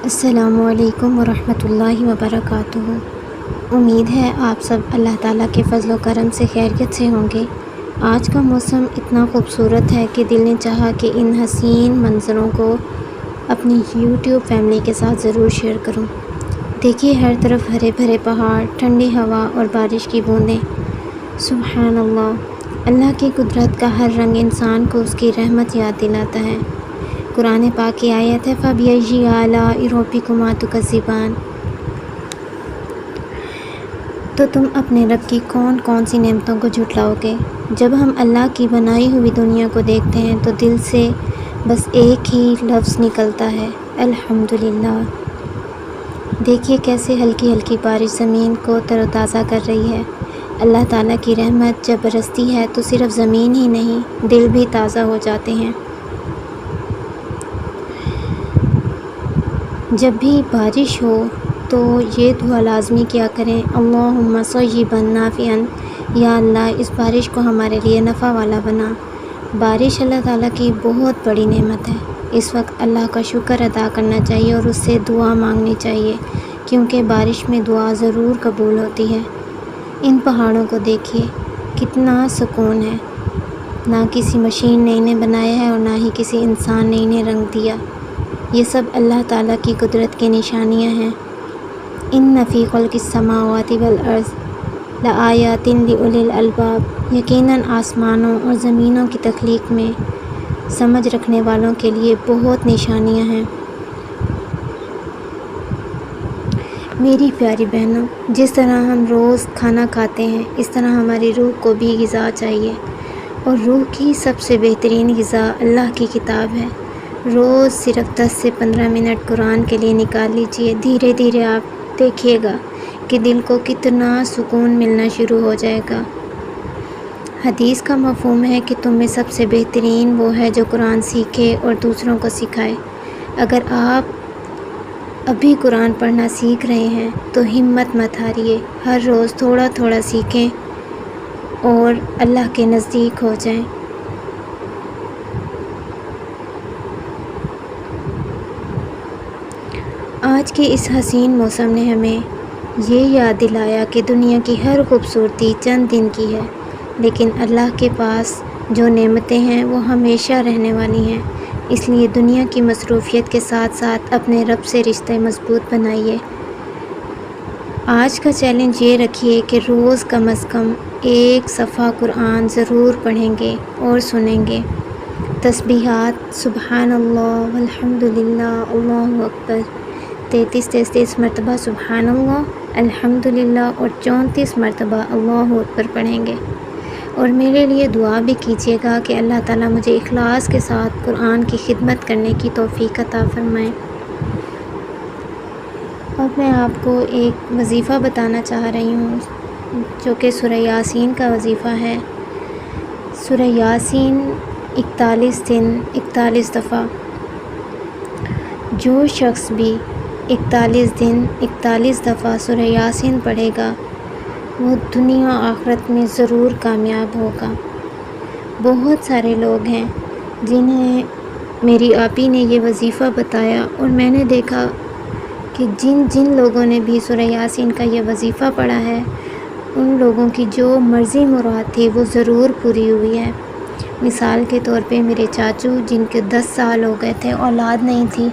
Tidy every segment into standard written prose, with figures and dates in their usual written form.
السلام علیکم ورحمۃ اللہ وبرکاتہ۔ امید ہے آپ سب اللہ تعالیٰ کے فضل و کرم سے خیریت سے ہوں گے۔ آج کا موسم اتنا خوبصورت ہے کہ دل نے چاہا کہ ان حسین منظروں کو اپنی یوٹیوب فیملی کے ساتھ ضرور شیئر کروں۔ دیکھیے ہر طرف ہرے بھرے پہاڑ، ٹھنڈی ہوا اور بارش کی بوندیں۔ سبحان اللہ، اللہ کی قدرت کا ہر رنگ انسان کو اس کی رحمت یاد دلاتا ہے۔ قرآن پاک کی آیت ہے فَبِأَيِّ آلَاءِ رَبِّكُمَا تُكَذِّبَانِ۔ تو تم اپنے رب کی کون کون سی نعمتوں کو جھٹلاؤ گے؟ جب ہم اللہ کی بنائی ہوئی دنیا کو دیکھتے ہیں تو دل سے بس ایک ہی لفظ نکلتا ہے، الحمدللہ۔ دیکھیے کیسے ہلکی ہلکی بارش زمین کو تر و تازہ کر رہی ہے۔ اللہ تعالیٰ کی رحمت جب برستی ہے تو صرف زمین ہی نہیں، دل بھی تازہ ہو جاتے ہیں۔ جب بھی بارش ہو تو یہ دعا لازمی کیا کریں، اللہم صیبا نافعا، یا اللہ اس بارش کو ہمارے لیے نفع والا بنا۔ بارش اللہ تعالیٰ کی بہت بڑی نعمت ہے۔ اس وقت اللہ کا شکر ادا کرنا چاہیے اور اس سے دعا مانگنی چاہیے، کیونکہ بارش میں دعا ضرور قبول ہوتی ہے۔ ان پہاڑوں کو دیکھیے، کتنا سکون ہے۔ نہ کسی مشین نے انہیں بنایا ہے اور نہ ہی کسی انسان نے انہیں رنگ دیا۔ یہ سب اللہ تعالیٰ کی قدرت کی نشانیاں ہیں۔ ان فی خلق السماوات والارض لآیات لأولی الالباب، یقیناً آسمانوں اور زمینوں کی تخلیق میں سمجھ رکھنے والوں کے لیے بہت نشانیاں ہیں۔ میری پیاری بہنوں، جس طرح ہم روز کھانا کھاتے ہیں اس طرح ہماری روح کو بھی غذا چاہیے، اور روح کی سب سے بہترین غذا اللہ کی کتاب ہے۔ روز صرف 10 سے 15 منٹ قرآن کے لیے نکال لیجئے، دھیرے دھیرے آپ دیکھیے گا کہ دل کو کتنا سکون ملنا شروع ہو جائے گا۔ حدیث کا مفہوم ہے کہ تم میں سب سے بہترین وہ ہے جو قرآن سیکھے اور دوسروں کو سکھائے۔ اگر آپ ابھی قرآن پڑھنا سیکھ رہے ہیں تو ہمت مت ہاریے، ہر روز تھوڑا تھوڑا سیکھیں اور اللہ کے نزدیک ہو جائیں۔ آج کے اس حسین موسم نے ہمیں یہ یاد دلایا کہ دنیا کی ہر خوبصورتی چند دن کی ہے، لیکن اللہ کے پاس جو نعمتیں ہیں وہ ہمیشہ رہنے والی ہیں۔ اس لیے دنیا کی مصروفیت کے ساتھ ساتھ اپنے رب سے رشتے مضبوط بنائیے۔ آج کا چیلنج یہ رکھیے کہ روز کم از کم ایک صفحہ قرآن ضرور پڑھیں گے اور سنیں گے۔ تسبیحات سبحان اللہ والحمدللہ اللہ اکبر 33 مرتبہ سبحان اللہ، الحمدللہ اور 34 مرتبہ اللہ اکبر پڑھیں گے۔ اور میرے لیے دعا بھی کیجیے گا کہ اللہ تعالیٰ مجھے اخلاص کے ساتھ قرآن کی خدمت کرنے کی توفیق عطا فرمائے۔ اب میں آپ کو ایک وظیفہ بتانا چاہ رہی ہوں جو کہ سورہ یاسین کا وظیفہ ہے۔ سورہ یاسین 41 دن 41 دفعہ۔ جو شخص بھی 41 دن 41 دفعہ سورہ یاسین پڑھے گا وہ دنیا و آخرت میں ضرور کامیاب ہوگا۔ بہت سارے لوگ ہیں جنہیں میری آپی نے یہ وظیفہ بتایا، اور میں نے دیکھا کہ جن لوگوں نے بھی سورہ یاسین کا یہ وظیفہ پڑھا ہے ان لوگوں کی جو مرضی مراد تھی وہ ضرور پوری ہوئی ہے۔ مثال کے طور پہ میرے چاچو جن کے 10 سال ہو گئے تھے، اولاد نہیں تھی،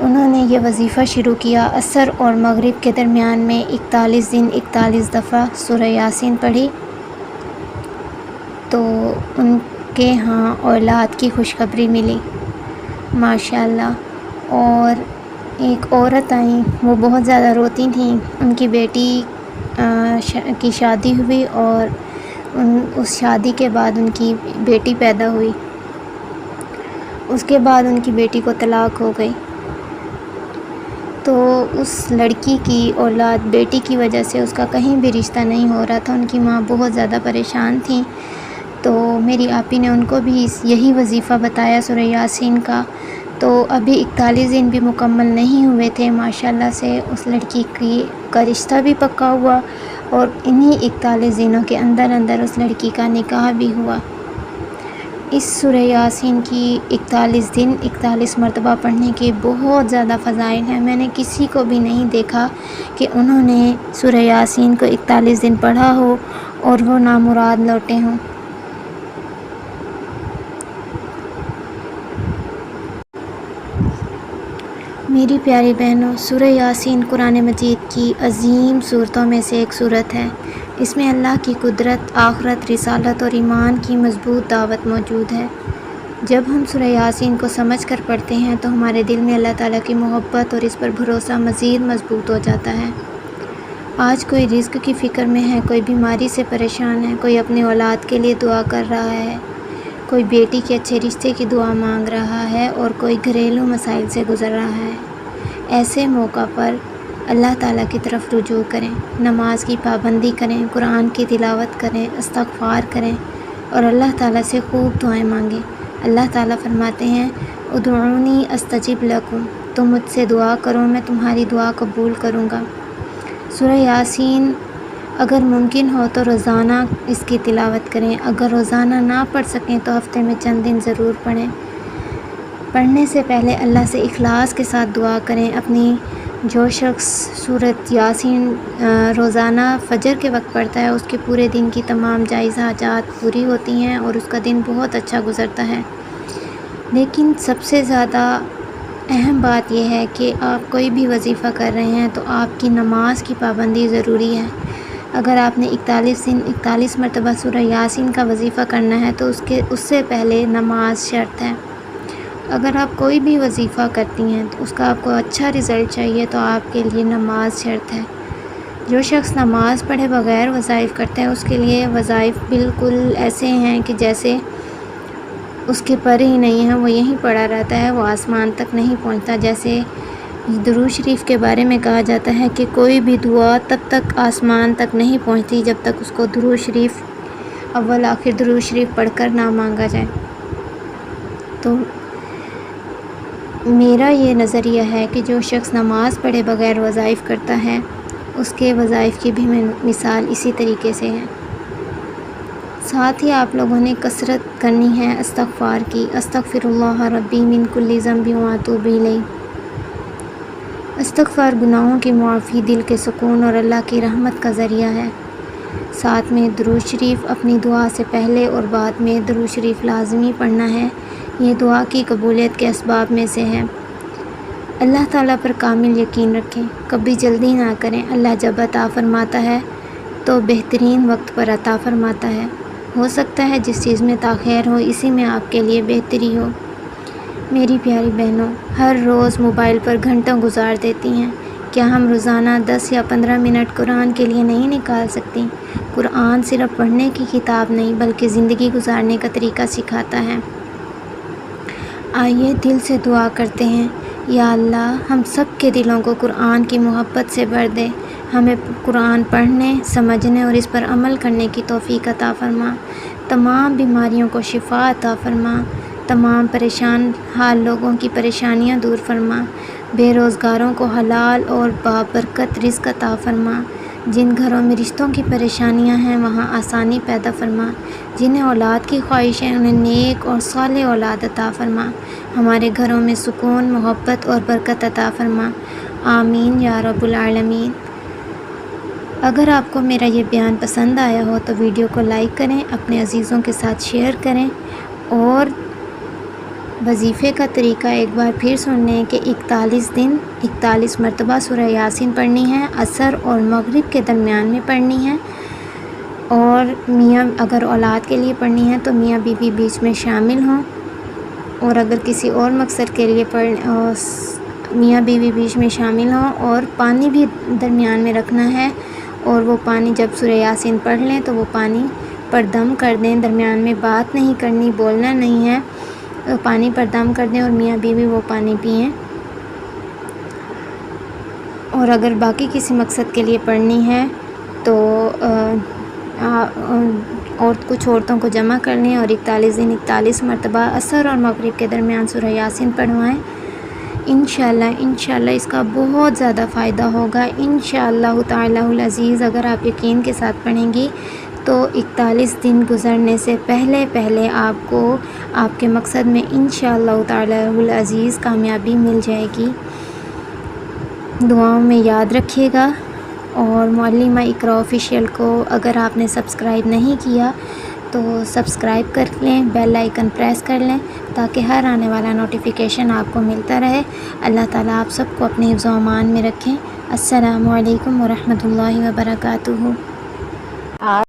انہوں نے یہ وظیفہ شروع کیا، عصر اور مغرب کے درمیان میں 41 دن 41 دفعہ سورہ یاسین پڑھی، تو ان کے ہاں اولاد کی خوشخبری ملی ماشاءاللہ۔ اور ایک عورت آئیں، وہ بہت زیادہ روتی تھیں، ان کی بیٹی کی شادی ہوئی اور اس شادی کے بعد ان کی بیٹی پیدا ہوئی، اس کے بعد ان کی بیٹی کو طلاق ہو گئی، تو اس لڑکی کی اولاد بیٹی کی وجہ سے اس کا کہیں بھی رشتہ نہیں ہو رہا تھا۔ ان کی ماں بہت زیادہ پریشان تھیں، تو میری آپی نے ان کو بھی یہی وظیفہ بتایا سورہ یاسین کا۔ تو ابھی 41 دن بھی مکمل نہیں ہوئے تھے، ماشاءاللہ سے اس لڑکی کا رشتہ بھی پکا ہوا، اور انہی 41 دنوں کے اندر اندر اس لڑکی کا نکاح بھی ہوا۔ اس سورہ یاسین کی 41 دن 41 مرتبہ پڑھنے کے بہت زیادہ فضائل ہیں۔ میں نے کسی کو بھی نہیں دیکھا کہ انہوں نے سورہ یاسین کو 41 دن پڑھا ہو اور وہ نامراد لوٹے ہوں۔ میری پیاری بہنوں، سورہ یاسین قرآن مجید کی عظیم صورتوں میں سے ایک صورت ہے۔ اس میں اللہ کی قدرت، آخرت، رسالت اور ایمان کی مضبوط دعوت موجود ہے۔ جب ہم سورہ یاسین کو سمجھ کر پڑھتے ہیں تو ہمارے دل میں اللہ تعالیٰ کی محبت اور اس پر بھروسہ مزید مضبوط ہو جاتا ہے۔ آج کوئی رزق کی فکر میں ہے، کوئی بیماری سے پریشان ہے، کوئی اپنی اولاد کے لیے دعا کر رہا ہے، کوئی بیٹی کے اچھے رشتے کی دعا مانگ رہا ہے اور کوئی گھریلو مسائل سے گزر رہا ہے۔ ایسے موقع پر اللہ تعالیٰ کی طرف رجوع کریں، نماز کی پابندی کریں، قرآن کی تلاوت کریں، استغفار کریں اور اللہ تعالیٰ سے خوب دعائیں مانگیں۔ اللہ تعالیٰ فرماتے ہیں، ادعونی استجب لکم، تم مجھ سے دعا کرو، میں تمہاری دعا قبول کروں گا۔ سورہ یاسین اگر ممکن ہو تو روزانہ اس کی تلاوت کریں، اگر روزانہ نہ پڑھ سکیں تو ہفتے میں چند دن ضرور پڑھیں۔ پڑھنے سے پہلے اللہ سے اخلاص کے ساتھ دعا کریں۔ جو شخص سورۃ یاسین روزانہ فجر کے وقت پڑھتا ہے، اس کے پورے دن کی تمام جائز حاجات پوری ہوتی ہیں اور اس کا دن بہت اچھا گزرتا ہے۔ لیکن سب سے زیادہ اہم بات یہ ہے کہ آپ کوئی بھی وظیفہ کر رہے ہیں تو آپ کی نماز کی پابندی ضروری ہے۔ اگر آپ نے 41 دن 41 مرتبہ سورہ یاسین کا وظیفہ کرنا ہے تو اس سے پہلے نماز شرط ہے۔ اگر آپ کوئی بھی وظیفہ کرتی ہیں تو اس کا آپ کو اچھا رزلٹ چاہیے تو آپ کے لیے نماز شرط ہے۔ جو شخص نماز پڑھے بغیر وظائف کرتے ہیں، اس کے لیے وظائف بالکل ایسے ہیں کہ جیسے اس کے پر ہی نہیں ہیں، وہ یہیں پڑا رہتا ہے، وہ آسمان تک نہیں پہنچتا۔ جیسے درود شریف کے بارے میں کہا جاتا ہے کہ کوئی بھی دعا تب تک آسمان تک نہیں پہنچتی جب تک اس کو درود شریف اول آخر درود شریف پڑھ کر نہ مانگا جائے۔ تو میرا یہ نظریہ ہے کہ جو شخص نماز پڑھے بغیر وظائف کرتا ہے، اس کے وظائف کی بھی مثال اسی طریقے سے ہے۔ ساتھ ہی آپ لوگوں نے کثرت کرنی ہے استغفار کی۔ استغفر اللہ ربی من کل ذنب واتوب الیہ۔ استغفار گناہوں کی معافی، دل کے سکون اور اللہ کی رحمت کا ذریعہ ہے۔ ساتھ میں درود شریف اپنی دعا سے پہلے اور بعد میں درود شریف لازمی پڑھنا ہے۔ یہ دعا کی قبولیت کے اسباب میں سے ہے۔ اللہ تعالیٰ پر کامل یقین رکھیں، کبھی جلدی نہ کریں۔ اللہ جب عطا فرماتا ہے تو بہترین وقت پر عطا فرماتا ہے۔ ہو سکتا ہے جس چیز میں تاخیر ہو، اسی میں آپ کے لیے بہتری ہو۔ میری پیاری بہنوں، ہر روز موبائل پر گھنٹوں گزار دیتی ہیں، کیا ہم روزانہ 10 یا 15 منٹ قرآن کے لیے نہیں نکال سکتی؟ قرآن صرف پڑھنے کی کتاب نہیں بلکہ زندگی گزارنے کا طریقہ سکھاتا ہے۔ آئیے دل سے دعا کرتے ہیں، یا اللہ ہم سب کے دلوں کو قرآن کی محبت سے بھر دے، ہمیں قرآن پڑھنے، سمجھنے اور اس پر عمل کرنے کی توفیق عطا فرما، تمام بیماریوں کو شفا عطا فرما، تمام پریشان حال لوگوں کی پریشانیاں دور فرما، بے روزگاروں کو حلال اور بابرکت رزق عطا فرما، جن گھروں میں رشتوں کی پریشانیاں ہیں وہاں آسانی پیدا فرما، جنہیں اولاد کی خواہش ہے انہیں نیک اور صالح اولاد عطا فرما، ہمارے گھروں میں سکون، محبت اور برکت عطا فرما، آمین یا رب العالمین۔ اگر آپ کو میرا یہ بیان پسند آیا ہو تو ویڈیو کو لائک کریں، اپنے عزیزوں کے ساتھ شیئر کریں اور وظیفے کا طریقہ ایک بار پھر سن لیں کہ 41 دن 41 مرتبہ سورہ یاسین پڑھنی ہے، عصر اور مغرب کے درمیان میں پڑھنی ہے، اور میاں اگر اولاد کے لیے پڑھنی ہے تو میاں بیوی بیچ میں شامل ہوں، اور اگر کسی اور مقصد کے لیے میاں بیوی بیچ میں شامل ہوں، اور پانی بھی درمیان میں رکھنا ہے، اور وہ پانی جب سورہ یاسین پڑھ لیں تو وہ پانی پر دم کر دیں، درمیان میں بات نہیں کرنی، بولنا نہیں ہے، پانی پر دم کر دیں اور میاں بیوی وہ پانی پئیں۔ اور اگر باقی کسی مقصد کے لیے پڑھنی ہے تو اور کچھ عورتوں کو جمع کر لیں اور 41 دن 41 مرتبہ عصر اور مغرب کے درمیان سورہ یاسین پڑھوائیں۔ انشاءاللہ اس کا بہت زیادہ فائدہ ہوگا، انشاءاللہ تعالی العزیز۔ اگر آپ یقین کے ساتھ پڑھیں گی تو 41 دن گزرنے سے پہلے آپ کو آپ کے مقصد میں انشاءاللہ تعالی العزیز کامیابی مل جائے گی۔ دعاؤں میں یاد رکھیے گا، اور معلمہ اقراء آفیشیل کو اگر آپ نے سبسکرائب نہیں کیا تو سبسکرائب کر لیں، بیل آئیکن پریس کر لیں تاکہ ہر آنے والا نوٹیفیکیشن آپ کو ملتا رہے۔ اللہ تعالیٰ آپ سب کو اپنے حفظ و امان میں رکھیں۔ السلام علیکم ورحمۃ اللہ وبرکاتہ۔